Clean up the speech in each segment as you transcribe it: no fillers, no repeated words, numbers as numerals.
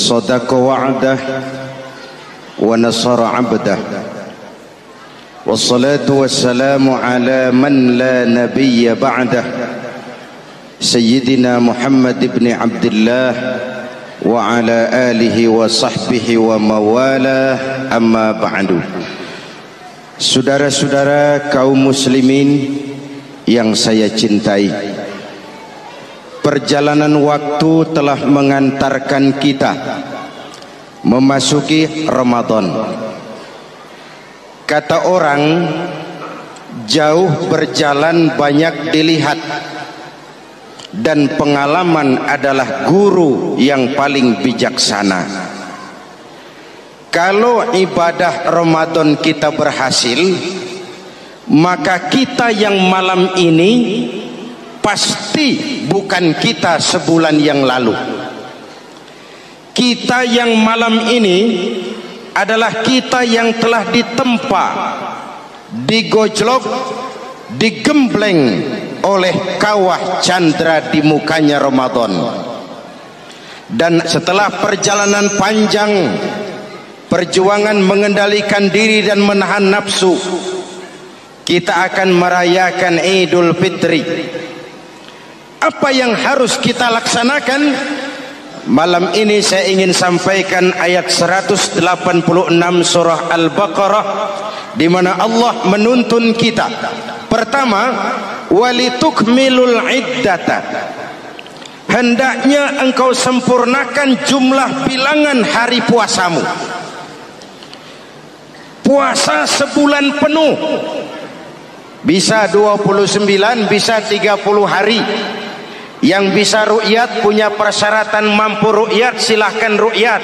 صدق وعده ونصر عبده والصلاة والسلام على من لا نبي بعده سيدنا محمد بن عبد الله وعلى آله وصحبه وموالاه أما بعد. Saudara-saudara kaum muslimin yang saya cintai, perjalanan waktu telah mengantarkan kita memasuki Ramadan. Kata orang, jauh berjalan banyak dilihat, dan pengalaman adalah guru yang paling bijaksana. Kalau ibadah Ramadan kita berhasil, maka kita yang malam ini pasti bukan kita sebulan yang lalu. Kita yang malam ini adalah kita yang telah ditempa, digojlok, digembleng oleh kawah candra di mukanya Ramadan. Dan setelah perjalanan panjang, perjuangan mengendalikan diri dan menahan nafsu, kita akan merayakan Idul Fitri. Apa yang harus kita laksanakan? Malam ini saya ingin sampaikan ayat 186 surah Al-Baqarah, di mana Allah menuntun kita. Pertama, walitukmilul iddata. Hendaknya engkau sempurnakan jumlah bilangan hari puasamu. Puasa sebulan penuh, bisa 29, bisa 30 hari. Yang bisa ru'yat, punya persyaratan mampu ru'yat, silahkan ru'yat.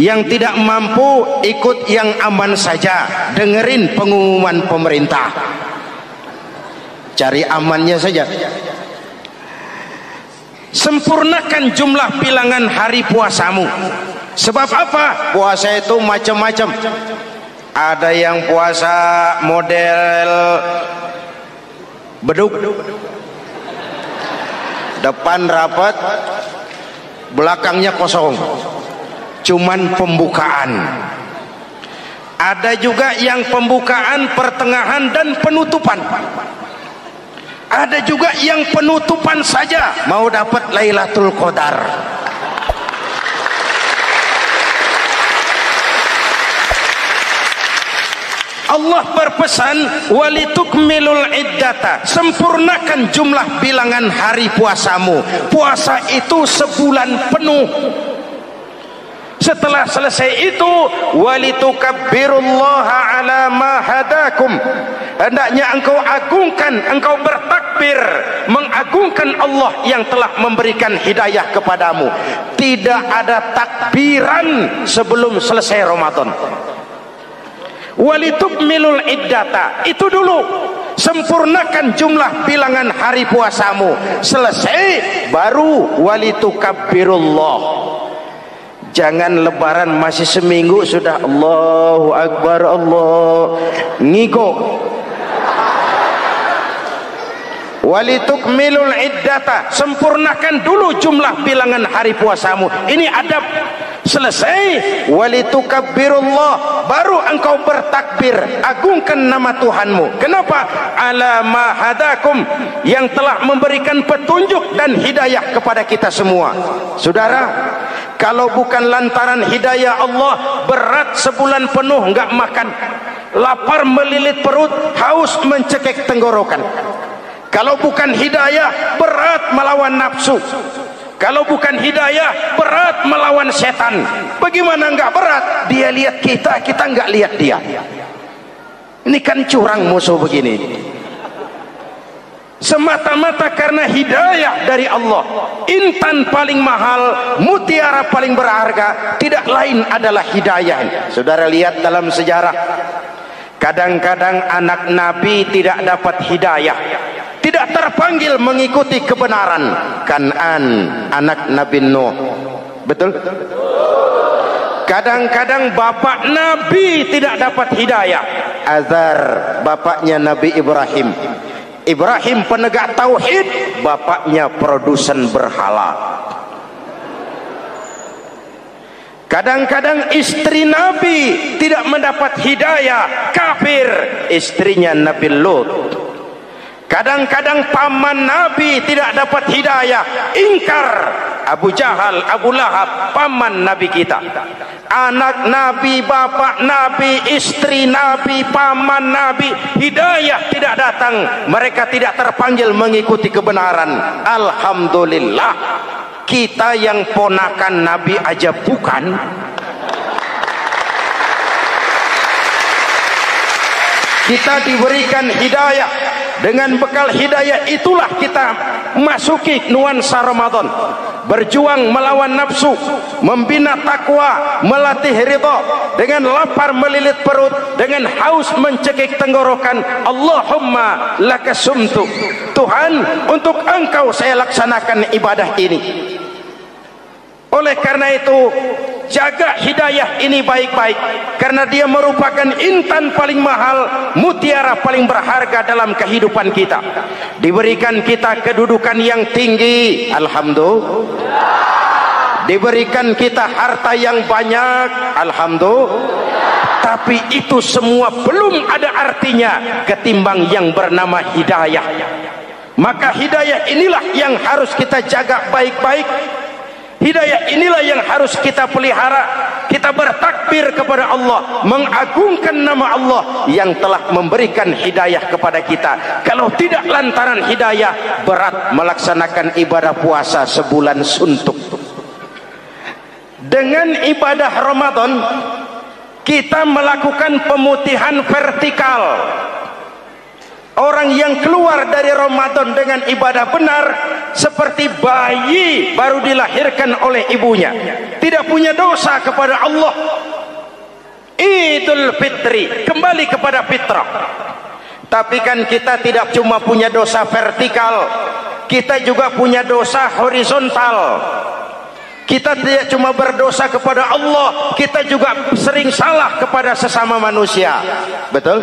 Yang tidak mampu, ikut yang aman saja, dengerin pengumuman pemerintah, cari amannya saja. Sempurnakan jumlah bilangan hari puasamu. Sebab apa? Puasa itu macam-macam. Ada yang puasa model beduk, depan rapat, belakangnya kosong, cuman pembukaan. Ada juga yang pembukaan, pertengahan, dan penutupan. Ada juga yang penutupan saja, mau dapat Lailatul Qadar. Allah berpesan, walitukmilul iddata, sempurnakan jumlah bilangan hari puasamu. Puasa itu sebulan penuh. Setelah selesai itu, walitukabbirullaha ala ma hadakum. Hendaknya engkau agungkan, engkau bertakbir, mengagungkan Allah yang telah memberikan hidayah kepadamu. Tidak ada takbiran sebelum selesai Ramadan. Walitukmilul iddata, itu dulu, sempurnakan jumlah bilangan hari puasamu. Selesai baru walitukabbirullah. Jangan lebaran masih seminggu sudah Allahu Akbar, Allah ngiko. Walitukmilul iddata, sempurnakan dulu jumlah bilangan hari puasamu. Ini adab. Selesai, walitukabbirullah, baru engkau bertakbir, agungkan nama Tuhanmu. Kenapa? Ala ma hadakum, yang telah memberikan petunjuk dan hidayah kepada kita semua. Saudara, kalau bukan lantaran hidayah Allah, berat sebulan penuh enggak makan, lapar melilit perut, haus mencekik tenggorokan. Kalau bukan hidayah, berat melawan nafsu. Kalau bukan hidayah, berat melawan setan. Bagaimana enggak berat? Dia lihat kita, kita enggak lihat dia. Ini kan curang musuh begini. Semata-mata karena hidayah dari Allah. Intan paling mahal, mutiara paling berharga, tidak lain adalah hidayah. Saudara lihat dalam sejarah, kadang-kadang anak Nabi tidak dapat hidayah, tidak terpanggil mengikuti kebenaran. Kan'an, anak Nabi Nuh, betul? Kadang-kadang bapak Nabi tidak dapat hidayah. Azar, bapaknya Nabi Ibrahim. Ibrahim penegak tauhid, bapaknya produsen berhala. Kadang-kadang istri Nabi tidak mendapat hidayah, kafir istrinya Nabi Lut. Kadang-kadang paman Nabi tidak dapat hidayah, ingkar Abu Jahal, Abu Lahab, paman Nabi kita. Anak Nabi, bapak Nabi, istri Nabi, paman Nabi, hidayah tidak datang, mereka tidak terpanggil mengikuti kebenaran. Alhamdulillah, kita yang ponakan Nabi aja bukan, kita diberikan hidayah. Dengan bekal hidayah itulah kita masuki nuansa Ramadan, berjuang melawan nafsu, membina takwa, melatih ridha, dengan lapar melilit perut, dengan haus mencekik tenggorokan. Allahumma lakasumtu, Tuhan, untuk Engkau saya laksanakan ibadah ini. Oleh karena itu, jaga hidayah ini baik-baik, karena dia merupakan intan paling mahal, mutiara paling berharga dalam kehidupan kita. Diberikan kita kedudukan yang tinggi, alhamdulillah. Diberikan kita harta yang banyak, alhamdulillah. Tapi itu semua belum ada artinya ketimbang yang bernama hidayah. Maka hidayah inilah yang harus kita jaga baik-baik. Hidayah inilah yang harus kita pelihara. Kita bertakbir kepada Allah, mengagungkan nama Allah yang telah memberikan hidayah kepada kita. Kalau tidak lantaran hidayah, berat melaksanakan ibadah puasa sebulan suntuk. Dengan ibadah Ramadan, kita melakukan pemutihan vertikal. Orang yang keluar dari Ramadan dengan ibadah benar seperti bayi baru dilahirkan oleh ibunya, tidak punya dosa kepada Allah. Idul Fitri, kembali kepada fitrah. Tapi kan kita tidak cuma punya dosa vertikal, kita juga punya dosa horizontal. Kita tidak cuma berdosa kepada Allah, kita juga sering salah kepada sesama manusia. Betul?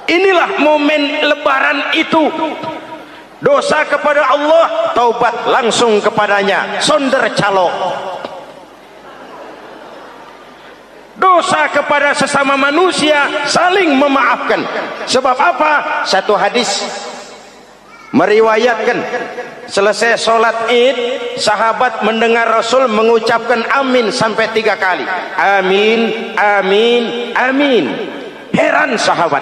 Inilah momen lebaran itu. Dosa kepada Allah, taubat langsung kepadanya, sonder calok. Dosa kepada sesama manusia, saling memaafkan. Sebab apa? Satu hadis meriwayatkan, selesai sholat id, sahabat mendengar Rasul mengucapkan amin sampai 3 kali. Amin, amin, amin. Heran sahabat,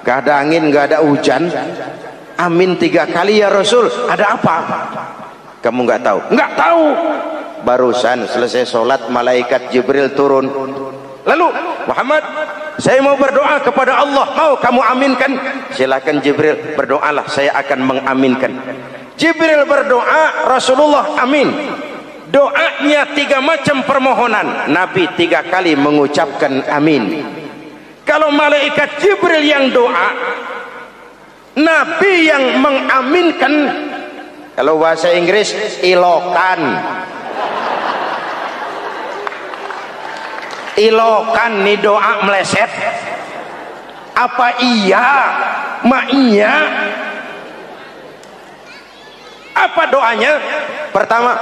gak ada angin, gak ada hujan, amin 3 kali ya Rasul, ada apa? Kamu gak tahu? Gak tahu. Barusan selesai sholat, malaikat Jibril turun. Lalu, Muhammad, saya mau berdoa kepada Allah, mau kamu aminkan? Silakan Jibril, berdoalah, saya akan mengaminkan. Jibril berdoa, Rasulullah amin. Doanya 3 macam permohonan, Nabi 3 kali mengucapkan amin. Kalau malaikat Jibril yang doa, Nabi yang mengaminkan. Kalau bahasa Inggris, ilokan. Ilokan nih doa meleset. Apa iya? Ma iya? Apa doanya? Pertama,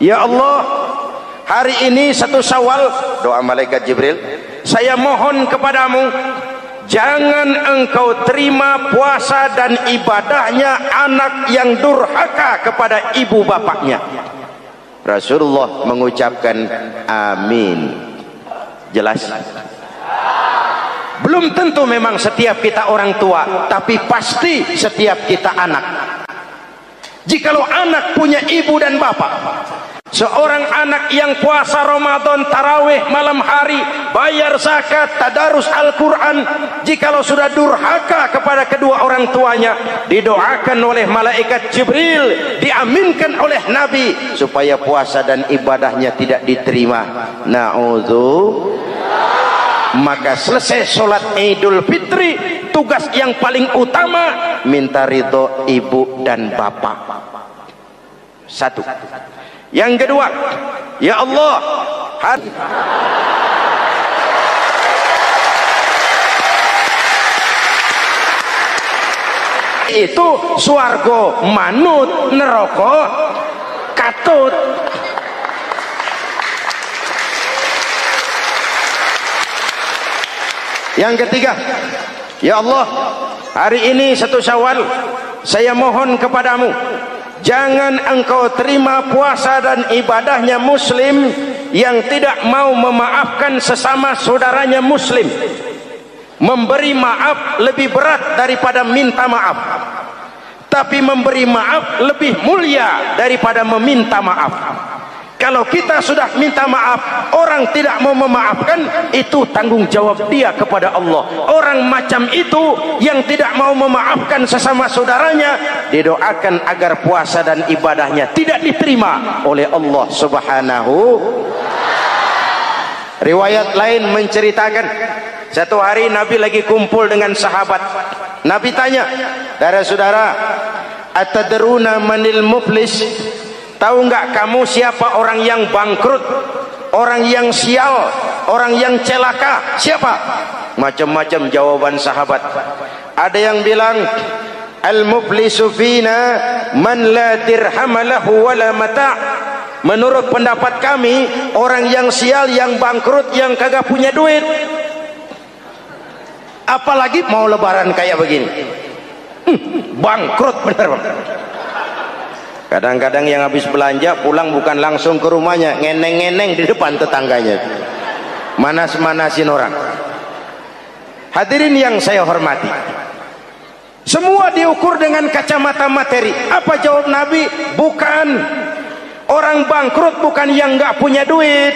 ya Allah, hari ini 1 Syawal, doa malaikat Jibril, saya mohon kepadamu, jangan engkau terima puasa dan ibadahnya anak yang durhaka kepada ibu bapaknya. Rasulullah mengucapkan amin. Jelas? Belum tentu memang setiap kita orang tua, tapi pasti setiap kita anak. Jikalau anak punya ibu dan bapak, seorang anak yang puasa Ramadan, tarawih malam hari, bayar zakat, tadarus Al-Quran, jikalau sudah durhaka kepada kedua orang tuanya, didoakan oleh malaikat Jibril, diaminkan oleh Nabi supaya puasa dan ibadahnya tidak diterima. Na'udzu. Maka selesai sholat Idul Fitri, tugas yang paling utama minta ridho ibu dan bapak. 1. Yang kedua, ya Allah, itu swarga manut, neraka katut. Yang ketiga, ya Allah, hari ini 1 Syawal, saya mohon kepadamu, jangan engkau terima puasa dan ibadahnya muslim yang tidak mau memaafkan sesama saudaranya muslim. Memberi maaf lebih berat daripada minta maaf, tapi memberi maaf lebih mulia daripada meminta maaf. Kalau kita sudah minta maaf, orang tidak mau memaafkan, itu tanggung jawab dia kepada Allah. Orang macam itu yang tidak mau memaafkan sesama saudaranya, didoakan agar puasa dan ibadahnya tidak diterima oleh Allah Subhanahu. Riwayat lain menceritakan, satu hari Nabi lagi kumpul dengan sahabat. Nabi tanya, saudara-saudara, atadruna manil muflis? Tahu nggak kamu siapa orang yang bangkrut, orang yang sial, orang yang celaka? Siapa? Macam-macam jawaban sahabat. Ada yang bilang, al-muflisu fina man la dirham lahu wala mata'. Menurut pendapat kami, orang yang sial, yang bangkrut, yang kagak punya duit. Apalagi mau lebaran kayak begini, bangkrut bener bang. Kadang-kadang yang habis belanja pulang bukan langsung ke rumahnya, ngeneng-ngeneng di depan tetangganya, manas-manasin orang. Hadirin yang saya hormati, semua diukur dengan kacamata materi. Apa jawab Nabi? Bukan. Orang bangkrut bukan yang nggak punya duit.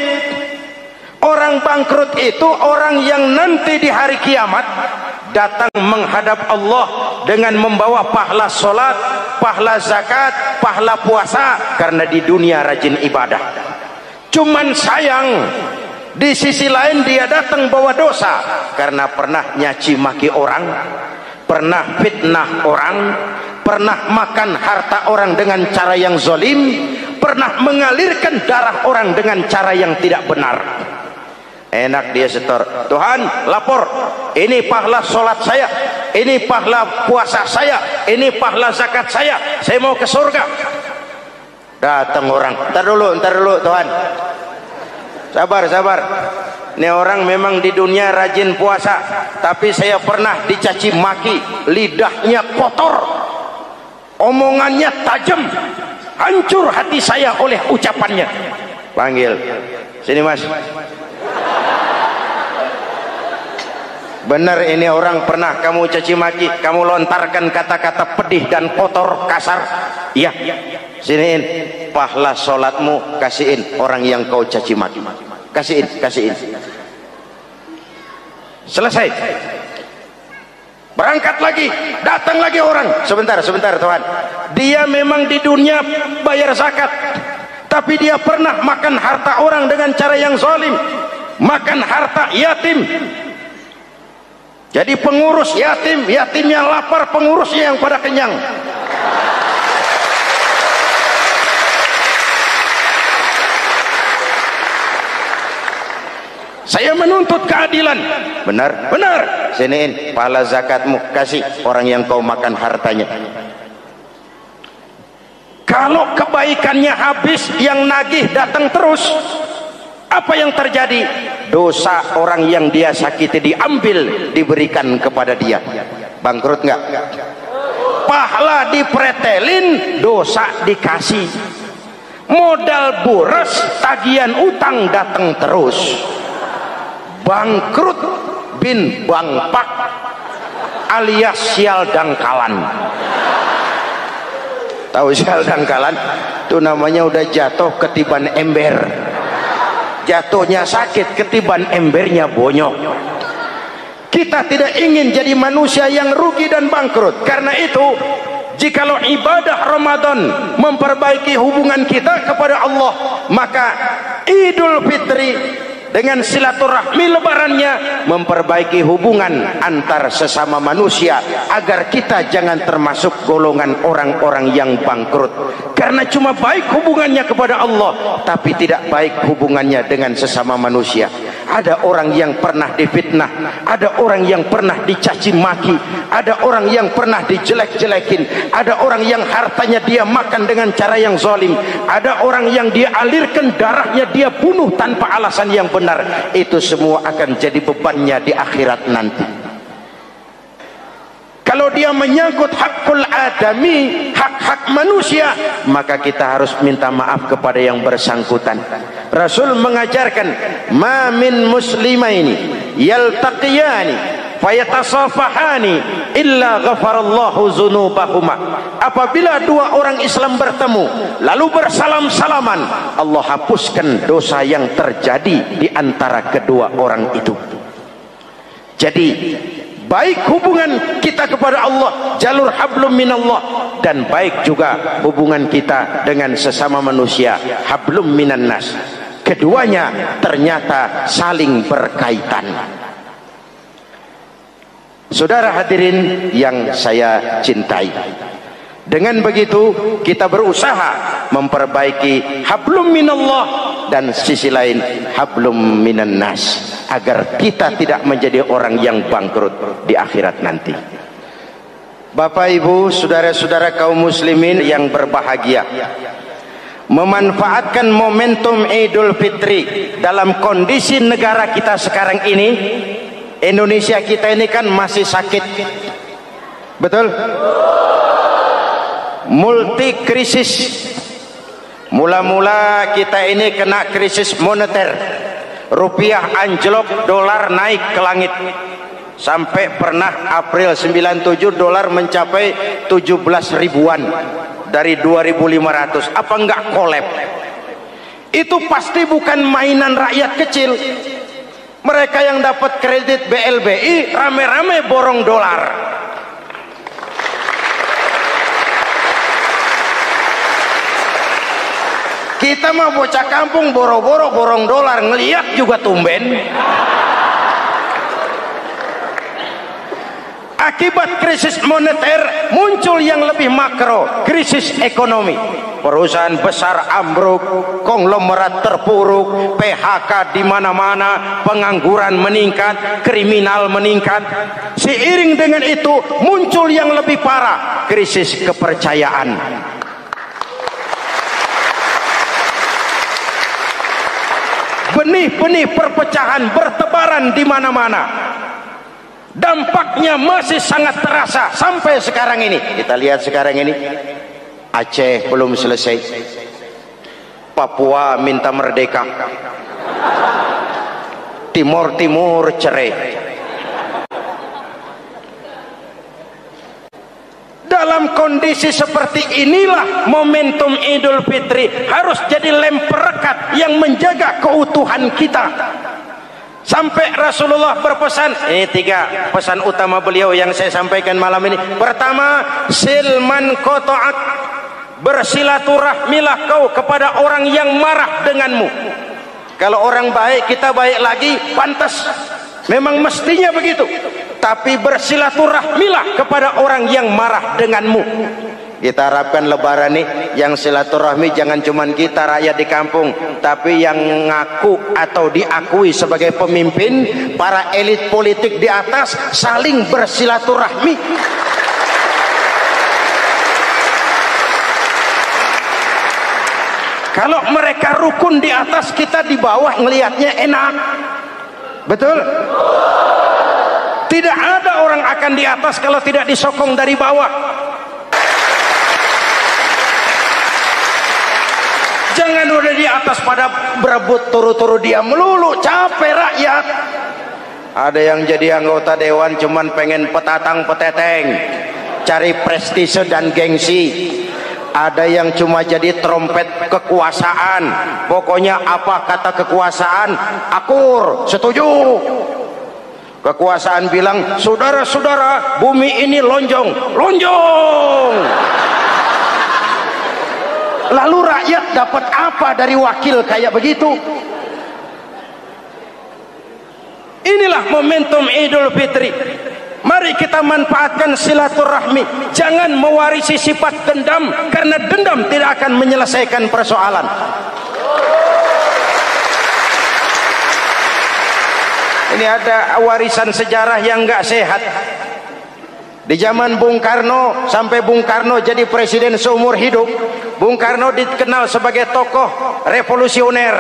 Orang bangkrut itu orang yang nanti di hari kiamat datang menghadap Allah dengan membawa pahala solat, pahala zakat, pahala puasa, karena di dunia rajin ibadah. Cuman sayang, di sisi lain dia datang bawa dosa karena pernah nyaci maki orang, pernah fitnah orang, pernah makan harta orang dengan cara yang zalim, pernah mengalirkan darah orang dengan cara yang tidak benar. Enak dia setor, Tuhan lapor, ini pahala sholat saya, ini pahala puasa saya, ini pahala zakat saya mau ke surga. Datang orang, ntar dulu Tuhan, sabar. Ini orang memang di dunia rajin puasa, tapi saya pernah dicaci maki, lidahnya kotor, omongannya tajam, hancur hati saya oleh ucapannya. Panggil sini mas. Benar ini orang pernah kamu caci maki, kamu lontarkan kata-kata pedih dan kotor, kasar. Iya, siniin pahala sholatmu, kasihin orang yang kau caci maki, kasihin. Selesai, berangkat lagi, datang lagi orang. Sebentar Tuhan, dia memang di dunia bayar zakat, tapi dia pernah makan harta orang dengan cara yang zalim, makan harta yatim. Jadi pengurus yatim yang lapar, pengurusnya yang pada kenyang. Saya menuntut keadilan. Benar. Siniin pahala zakatmu, kasih orang yang kau makan hartanya. Kalau kebaikannya habis, yang nagih datang terus, apa yang terjadi? Dosa orang yang dia sakiti diambil, diberikan kepada dia. Bangkrut nggak? Pahala dipretelin, dosa dikasih. Modal boros, tagihan utang datang terus. Bangkrut bin bangpak alias sial dangkalan. Tahu sial dangkalan? Itu namanya udah jatuh ketiban ember. Jatuhnya sakit, ketiban embernya bonyok. Kita tidak ingin jadi manusia yang rugi dan bangkrut. Karena itu, jikalau ibadah Ramadan memperbaiki hubungan kita kepada Allah, maka Idul Fitri dengan silaturahmi lebarannya memperbaiki hubungan antar sesama manusia, agar kita jangan termasuk golongan orang-orang yang bangkrut. Karena cuma baik hubungannya kepada Allah, tapi tidak baik hubungannya dengan sesama manusia. Ada orang yang pernah difitnah, ada orang yang pernah dicaci maki, ada orang yang pernah dijelek-jelekin, ada orang yang hartanya dia makan dengan cara yang zalim, ada orang yang dia alirkan darahnya, dia bunuh tanpa alasan yang benar. Itu semua akan jadi bebannya di akhirat nanti. Kalau dia menyangkut hakul adami, hak-hak manusia, maka kita harus minta maaf kepada yang bersangkutan. Rasul mengajarkan, ma min muslimaini yaltaqiyani fayatasafahani illa ghafarallahu dzunubahuma. Apabila dua orang Islam bertemu lalu bersalam-salaman, Allah hapuskan dosa yang terjadi di antara kedua orang itu. Jadi baik hubungan kita kepada Allah, jalur hablum minallah, dan baik juga hubungan kita dengan sesama manusia, hablum minan nas. Keduanya ternyata saling berkaitan. Saudara hadirin yang saya cintai, dengan begitu kita berusaha memperbaiki hablum minallah dan sisi lain hablum minan nas, agar kita tidak menjadi orang yang bangkrut di akhirat nanti. Bapak Ibu, saudara-saudara kaum muslimin yang berbahagia, memanfaatkan momentum Idul Fitri dalam kondisi negara kita sekarang ini. Indonesia kita ini kan masih sakit, betul? Multi krisis. Mula-mula kita ini kena krisis moneter, rupiah anjlok, dolar naik ke langit, sampai pernah April 97 dolar mencapai 17 ribuan dari 2.500. Apa enggak kolab? Itu pasti bukan mainan rakyat kecil. Mereka yang dapat kredit BLBI rame-rame borong dolar. Kita mah bocah kampung boro-boro borong dolar, ngeliat juga tumben. Akibat krisis moneter muncul yang lebih makro, krisis ekonomi. Perusahaan besar ambruk, konglomerat terpuruk, PHK di mana-mana, pengangguran meningkat, kriminal meningkat. Seiring dengan itu muncul yang lebih parah, krisis kepercayaan. Benih-benih perpecahan bertebaran di mana-mana. Dampaknya masih sangat terasa sampai sekarang ini. Kita lihat sekarang ini, Aceh belum selesai, Papua minta merdeka, Timur Timur cerai. Dalam kondisi seperti inilah momentum Idul Fitri harus jadi lem perekat yang menjaga keutuhan kita. Sampai Rasulullah berpesan, ini 3 pesan utama beliau yang saya sampaikan malam ini. Pertama, silman qata'ak, bersilaturahmilah kau kepada orang yang marah denganmu. Kalau orang baik kita baik lagi, pantas, memang mestinya begitu. Tapi bersilaturahmilah kepada orang yang marah denganmu. Kita harapkan lebaran nih yang silaturahmi jangan cuman kita rakyat di kampung, tapi yang ngaku atau diakui sebagai pemimpin, para elit politik di atas saling bersilaturahmi. Kalau mereka rukun di atas, kita di bawah ngelihatnya enak, betul? Tidak ada orang akan di atas kalau tidak disokong dari bawah. Jangan udah di atas pada berebut turu-turu dia melulu, capek rakyat. Ada yang jadi anggota dewan cuman pengen petatang peteteng, cari prestise dan gengsi. Ada yang cuma jadi trompet kekuasaan, pokoknya apa kata kekuasaan akur, setuju. Kekuasaan bilang, saudara-saudara, bumi ini lonjong, lonjong. Lalu rakyat dapat apa dari wakil kayak begitu? Inilah momentum Idul Fitri. Mari kita manfaatkan silaturahmi. Jangan mewarisi sifat dendam, karena dendam tidak akan menyelesaikan persoalan. Ini ada warisan sejarah yang nggak sehat. Di zaman Bung Karno, sampai Bung Karno jadi presiden seumur hidup, Bung Karno dikenal sebagai tokoh revolusioner.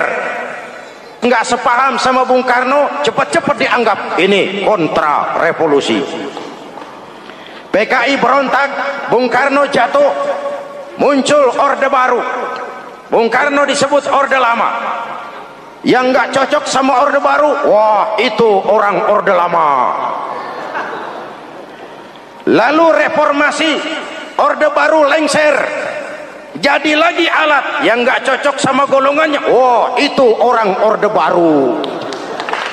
Nggak sepaham sama Bung Karno, cepat-cepat dianggap ini kontra revolusi. PKI berontak, Bung Karno jatuh, muncul orde baru. Bung Karno disebut orde lama. Yang nggak cocok sama orde baru, wah itu orang orde lama. Lalu reformasi, orde baru lengser, jadi lagi alat yang nggak cocok sama golongannya, wah itu orang orde baru.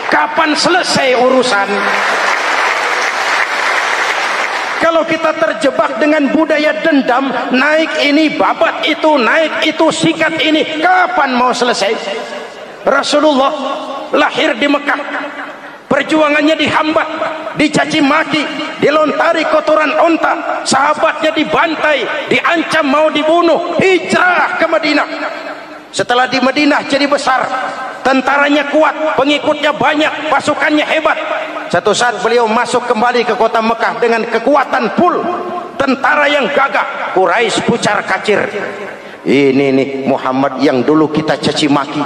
Kapan selesai urusan? Kalau kita terjebak dengan budaya dendam, naik ini babat itu, naik itu sikat ini, kapan mau selesai? Rasulullah lahir di Mekah, perjuangannya dihambat, dicaci maki, dilontari kotoran onta, sahabatnya dibantai, diancam mau dibunuh, hijrah ke Madinah. Setelah di Madinah jadi besar, tentaranya kuat, pengikutnya banyak, pasukannya hebat. Satu saat beliau masuk kembali ke kota Mekah dengan kekuatan full, tentara yang gagah, Quraisy pucar kacir. Ini nih Muhammad yang dulu kita caci maki,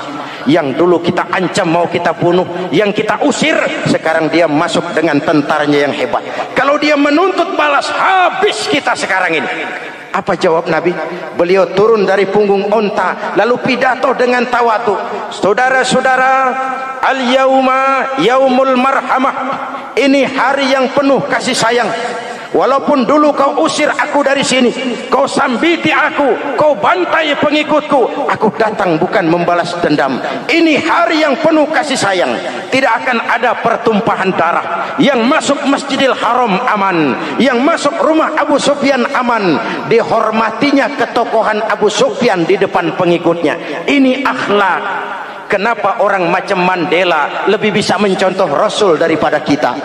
yang dulu kita ancam mau kita bunuh, yang kita usir, sekarang dia masuk dengan tentaranya yang hebat. Kalau dia menuntut balas, habis kita sekarang ini. Apa jawab Nabi? Beliau turun dari punggung onta, lalu pidato dengan tawadu. Saudara-saudara, al-yauma yaumul marhamah. Ini hari yang penuh kasih sayang. Walaupun dulu kau usir aku dari sini, kau sambiti aku, kau bantai pengikutku, aku datang bukan membalas dendam. Ini hari yang penuh kasih sayang. Tidak akan ada pertumpahan darah. Yang masuk Masjidil Haram aman, yang masuk rumah Abu Sufyan aman. Dihormatinya ketokohan Abu Sufyan di depan pengikutnya. Ini akhlak. Kenapa orang macam Mandela lebih bisa mencontoh Rasul daripada kita?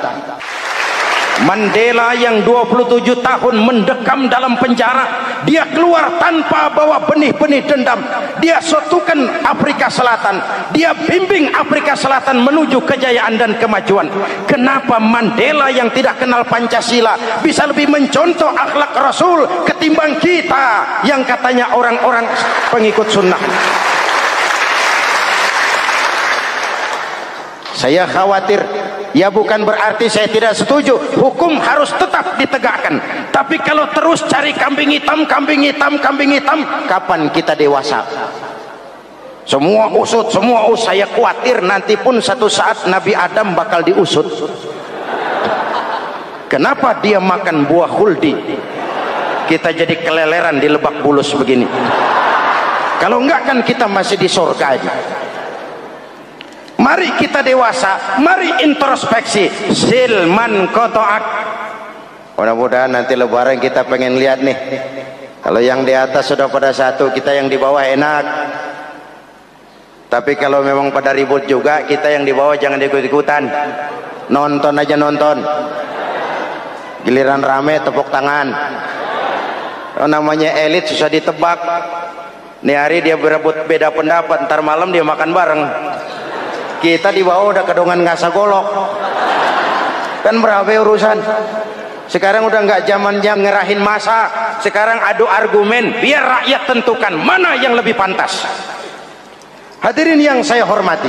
Mandela yang 27 tahun mendekam dalam penjara, dia keluar tanpa bawa benih-benih dendam. Dia satukan Afrika Selatan, dia bimbing Afrika Selatan menuju kejayaan dan kemajuan. Kenapa Mandela yang tidak kenal Pancasila bisa lebih mencontoh akhlak Rasul ketimbang kita yang katanya orang-orang pengikut sunnah? Saya khawatir. Ya bukan berarti saya tidak setuju, hukum harus tetap ditegakkan. Tapi kalau terus cari kambing hitam, kambing hitam, kambing hitam, kapan kita dewasa? Semua usut, semua usut. Saya khawatir nanti pun satu saat Nabi Adam bakal diusut. Kenapa dia makan buah khuldi? Kita jadi keleleran di Lebak Bulus begini. Kalau enggak kan kita masih di surga aja. Mari kita dewasa, mari introspeksi. Silman kotoak. Mudah-mudahan nanti lebaran kita pengen lihat nih. Kalau yang di atas sudah pada satu, kita yang di bawah enak. Tapi kalau memang pada ribut juga, kita yang di bawah jangan ikut-ikutan. Nonton aja nonton. Giliran rame tepuk tangan. Oh, namanya elit susah ditebak. Nih hari dia berebut beda pendapat, ntar malam dia makan bareng. Kita di bawah udah kedongan ngasa golok. Kan berapa urusan? Sekarang udah nggak zamannya ngerahin masa. Sekarang adu argumen, biar rakyat tentukan mana yang lebih pantas. Hadirin yang saya hormati,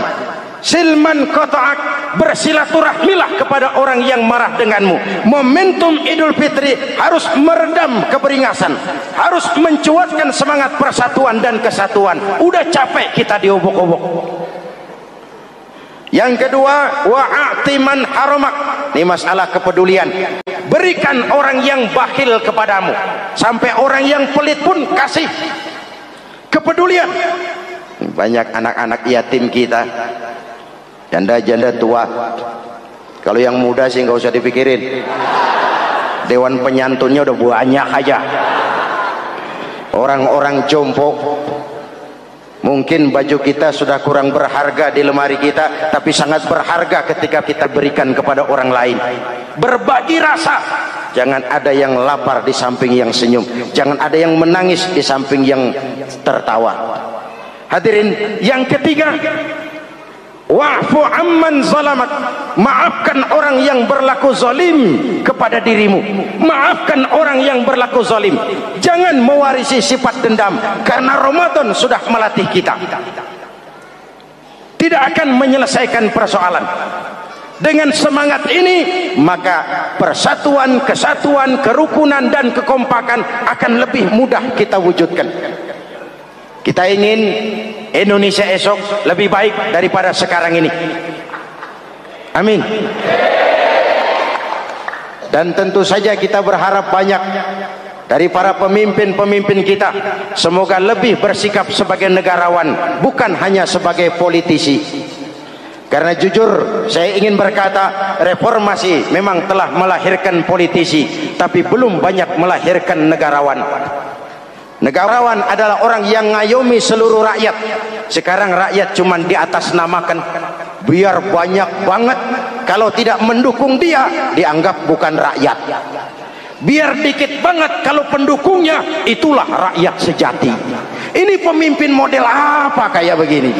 silman kotoak, bersilaturahmilah kepada orang yang marah denganmu. Momentum Idul Fitri harus meredam keberingasan, harus mencuatkan semangat persatuan dan kesatuan. Udah capek kita diobok-obok. Yang kedua, wa'atiman haramak. Ini masalah kepedulian. Berikan orang yang bakhil kepadamu, sampai orang yang pelit pun kasih. Kepedulian. Banyak anak-anak yatim kita, janda-janda tua. Kalau yang muda sih nggak usah dipikirin. Dewan penyantunnya udah banyak aja. Orang-orang jompo. Mungkin baju kita sudah kurang berharga di lemari kita, tapi sangat berharga ketika kita berikan kepada orang lain. Berbagi rasa. Jangan ada yang lapar di samping yang senyum. Jangan ada yang menangis di samping yang tertawa. Hadirin, yang ketiga, wa'fu amman zalamak, maafkan orang yang berlaku zalim kepada dirimu, maafkan orang yang berlaku zalim. Jangan mewarisi sifat dendam, karena Ramadan sudah melatih kita. Tidak akan menyelesaikan persoalan. Dengan semangat ini, maka persatuan, kesatuan, kerukunan dan kekompakan akan lebih mudah kita wujudkan. Kita ingin Indonesia esok lebih baik daripada sekarang ini. Amin. Dan tentu saja kita berharap banyak dari para pemimpin-pemimpin kita, semoga lebih bersikap sebagai negarawan, bukan hanya sebagai politisi. Karena jujur saya ingin berkata, reformasi memang telah melahirkan politisi, tapi belum banyak melahirkan negarawan. Negarawan adalah orang yang ngayomi seluruh rakyat. Sekarang rakyat cuma di atas namakan, biar banyak banget. Kalau tidak mendukung dia, dianggap bukan rakyat. Biar dikit banget, kalau pendukungnya, itulah rakyat sejati. Ini pemimpin model apa kayak begini?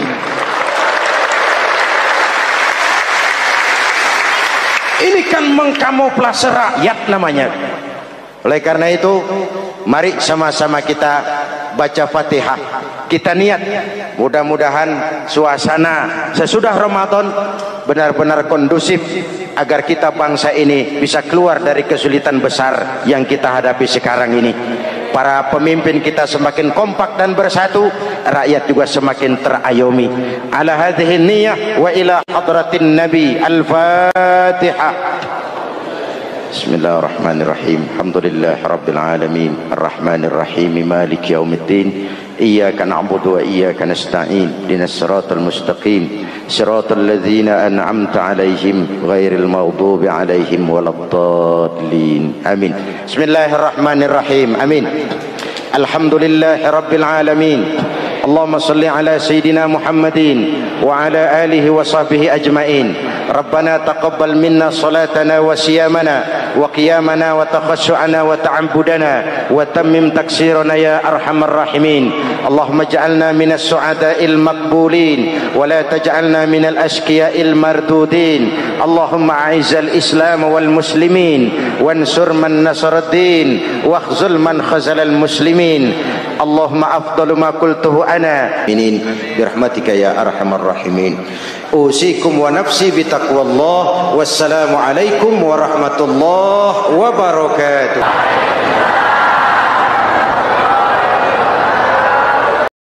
Ini kan mengkamuflase rakyat namanya. Oleh karena itu, mari sama-sama kita baca Fatihah. Kita niat, mudah-mudahan suasana sesudah Ramadan benar-benar kondusif, agar kita bangsa ini bisa keluar dari kesulitan besar yang kita hadapi sekarang ini. Para pemimpin kita semakin kompak dan bersatu, rakyat juga semakin terayomi. Ala hadhihi niyyah wa ila hadratin nabi. Al-Fatihah. Bismillahirrahmanirrahim. Alhamdulillah rabbil alamin, arrahmanir rahim, maliki yaumiddin. Iyyaka na'budu wa iyyaka nasta'in. Ihdinas siratal mustaqim, siratal ladzina an'amta 'alaihim ghairil maghdubi 'alaihim waladdallin. Amin. Bismillahirrahmanirrahim. Amin. Alhamdulillahirabbil alamin. Allahumma salli ala sayyidina Muhammadin wa ala alihi wa sahbihi ajma'in. Rabbana taqabbal minna salatana wa siyamana wa qiyamana wa takhashu'ana wa ta'abbudana wa tammim taksirana ya arhamar rahimin. Allahumma ij'alna minas su'ada'il maqbulin wa la taj'alna minal ashqiya'il mardudin. Allahumma a'izzal islam wal muslimin wansur man nasaraddin wakhzul man khazalal muslimin. Allahumma afdalu ma qultuhu ana minin birahmatika ya arhamar rahimin. Usikum wa nafsi bitaqwallah. Wassalamu alaikum warahmatullahi wabarakatuh.